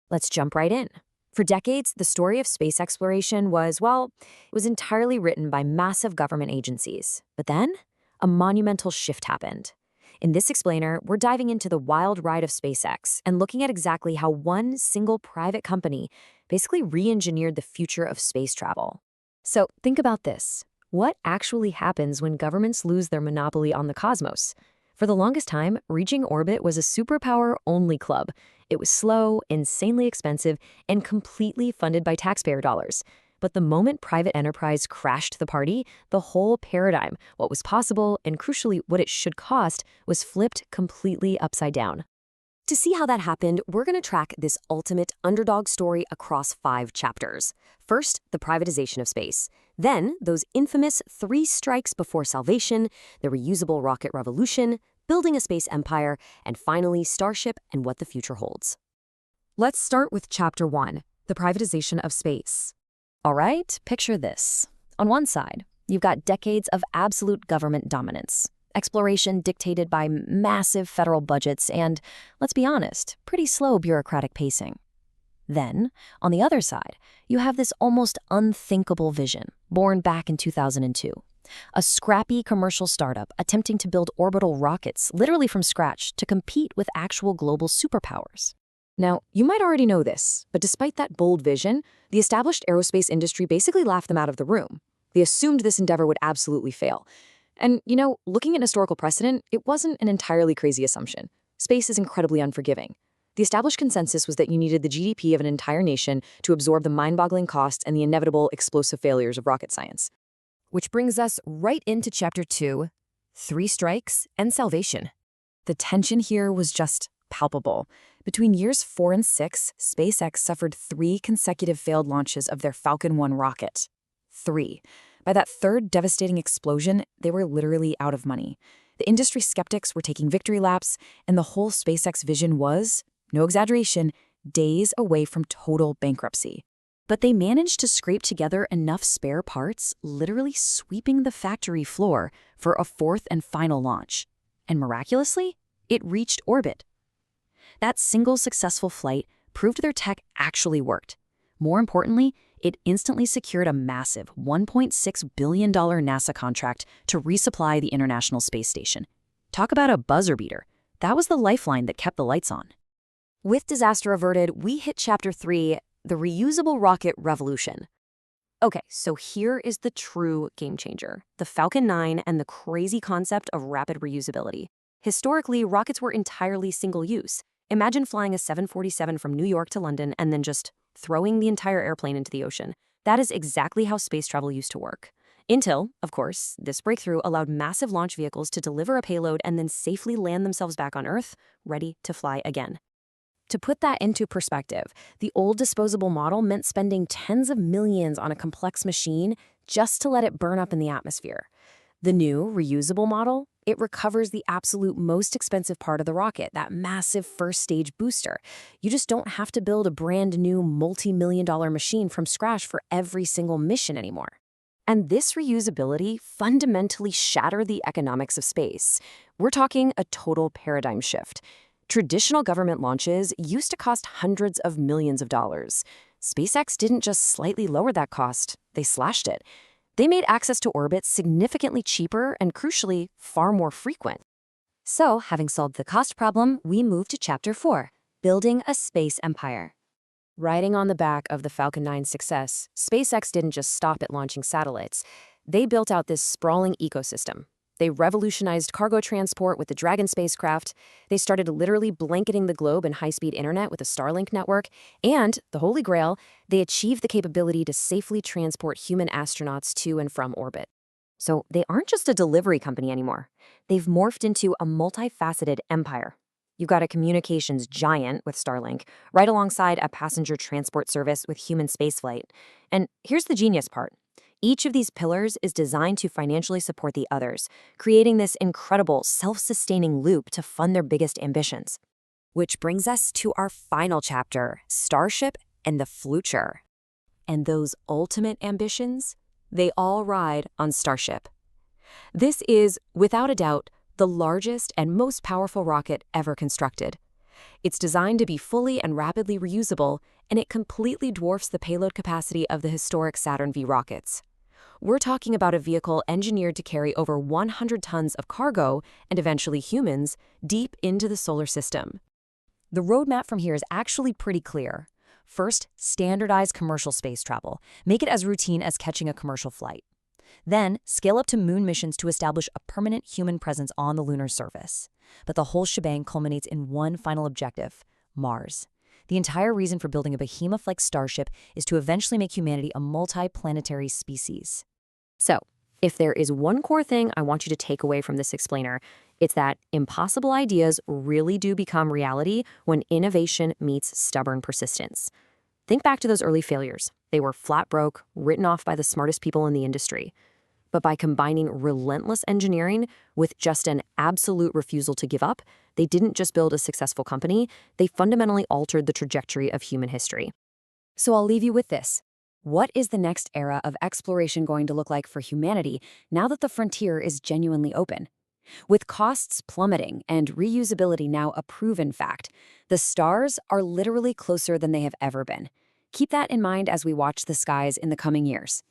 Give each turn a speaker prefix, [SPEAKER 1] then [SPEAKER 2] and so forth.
[SPEAKER 1] Let's jump right in. For decades, the story of space exploration was, well, it was entirely written by massive government agencies. But then, a monumental shift happened. In this explainer, we're diving into the wild ride of SpaceX and looking at exactly how one single private company basically re-engineered the future of space travel. So think about this. What actually happens when governments lose their monopoly on the cosmos? For the longest time, reaching orbit was a superpower-only club. It was slow, insanely expensive, and completely funded by taxpayer dollars. But the moment private enterprise crashed the party, the whole paradigm, what was possible, and crucially what it should cost, was flipped completely upside down. To see how that happened, we're going to track this ultimate underdog story across 5 chapters. First, the privatization of space. Then, those infamous 3 strikes before salvation, the reusable rocket revolution, building a space empire, and finally, Starship and what the future holds. Let's start with Chapter 1, the privatization of space. All right, picture this. On one side, you've got decades of absolute government dominance. Exploration dictated by massive federal budgets and, let's be honest, pretty slow bureaucratic pacing. Then, on the other side, you have this almost unthinkable vision, born back in 2002. A scrappy commercial startup attempting to build orbital rockets literally from scratch to compete with actual global superpowers. Now, you might already know this, but despite that bold vision, the established aerospace industry basically laughed them out of the room. They assumed this endeavor would absolutely fail. And, looking at historical precedent, it wasn't an entirely crazy assumption. Space is incredibly unforgiving. The established consensus was that you needed the GDP of an entire nation to absorb the mind-boggling costs and the inevitable explosive failures of rocket science. Which brings us right into Chapter 2, 3 strikes and salvation. The tension here was just palpable. Between years 4 and 6, SpaceX suffered 3 consecutive failed launches of their Falcon 1 rocket. 3. By that third devastating explosion, they were literally out of money. The industry skeptics were taking victory laps, and the whole SpaceX vision was, no exaggeration, days away from total bankruptcy. But they managed to scrape together enough spare parts, literally sweeping the factory floor, for a 4th and final launch. And miraculously, it reached orbit. That single successful flight proved their tech actually worked. More importantly, it instantly secured a massive $1.6 billion NASA contract to resupply the International Space Station. Talk about a buzzer beater. That was the lifeline that kept the lights on. With disaster averted, we hit Chapter 3, the reusable rocket revolution. Okay, so here is the true game changer, the Falcon 9 and the crazy concept of rapid reusability. Historically, rockets were entirely single-use. Imagine flying a 747 from New York to London and then just throwing the entire airplane into the ocean. That is exactly how space travel used to work. Until, of course, this breakthrough allowed massive launch vehicles to deliver a payload and then safely land themselves back on Earth, ready to fly again. To put that into perspective, the old disposable model meant spending tens of millions on a complex machine just to let it burn up in the atmosphere. The new, reusable model, it recovers the absolute most expensive part of the rocket, that massive first-stage booster. You just don't have to build a brand new multi-million-dollar machine from scratch for every single mission anymore. And this reusability fundamentally shattered the economics of space. We're talking a total paradigm shift. Traditional government launches used to cost hundreds of millions of dollars. SpaceX didn't just slightly lower that cost, they slashed it. They made access to orbit significantly cheaper and, crucially, far more frequent. So, having solved the cost problem, we move to Chapter 4, building a space empire. Riding on the back of the Falcon 9's success, SpaceX didn't just stop at launching satellites. They built out this sprawling ecosystem. They revolutionized cargo transport with the Dragon spacecraft. They started literally blanketing the globe in high-speed internet with a Starlink network. And, the Holy Grail, they achieved the capability to safely transport human astronauts to and from orbit. So they aren't just a delivery company anymore. They've morphed into a multifaceted empire. You've got a communications giant with Starlink, right alongside a passenger transport service with human spaceflight. And here's the genius part. Each of these pillars is designed to financially support the others, creating this incredible self-sustaining loop to fund their biggest ambitions. Which brings us to our final chapter, Starship and the future. And those ultimate ambitions, they all ride on Starship. This is, without a doubt, the largest and most powerful rocket ever constructed. It's designed to be fully and rapidly reusable, and it completely dwarfs the payload capacity of the historic Saturn V rockets. We're talking about a vehicle engineered to carry over 100 tons of cargo, and eventually humans, deep into the solar system. The roadmap from here is actually pretty clear. First, standardize commercial space travel. Make it as routine as catching a commercial flight. Then, scale up to moon missions to establish a permanent human presence on the lunar surface. But the whole shebang culminates in one final objective: Mars. The entire reason for building a behemoth-like starship is to eventually make humanity a multi-planetary species. So, if there is one core thing I want you to take away from this explainer, it's that impossible ideas really do become reality when innovation meets stubborn persistence. Think back to those early failures. They were flat broke, written off by the smartest people in the industry. But by combining relentless engineering with just an absolute refusal to give up, they didn't just build a successful company, they fundamentally altered the trajectory of human history. So I'll leave you with this. What is the next era of exploration going to look like for humanity now that the frontier is genuinely open? With costs plummeting and reusability now a proven fact, the stars are literally closer than they have ever been. Keep that in mind as we watch the skies in the coming years.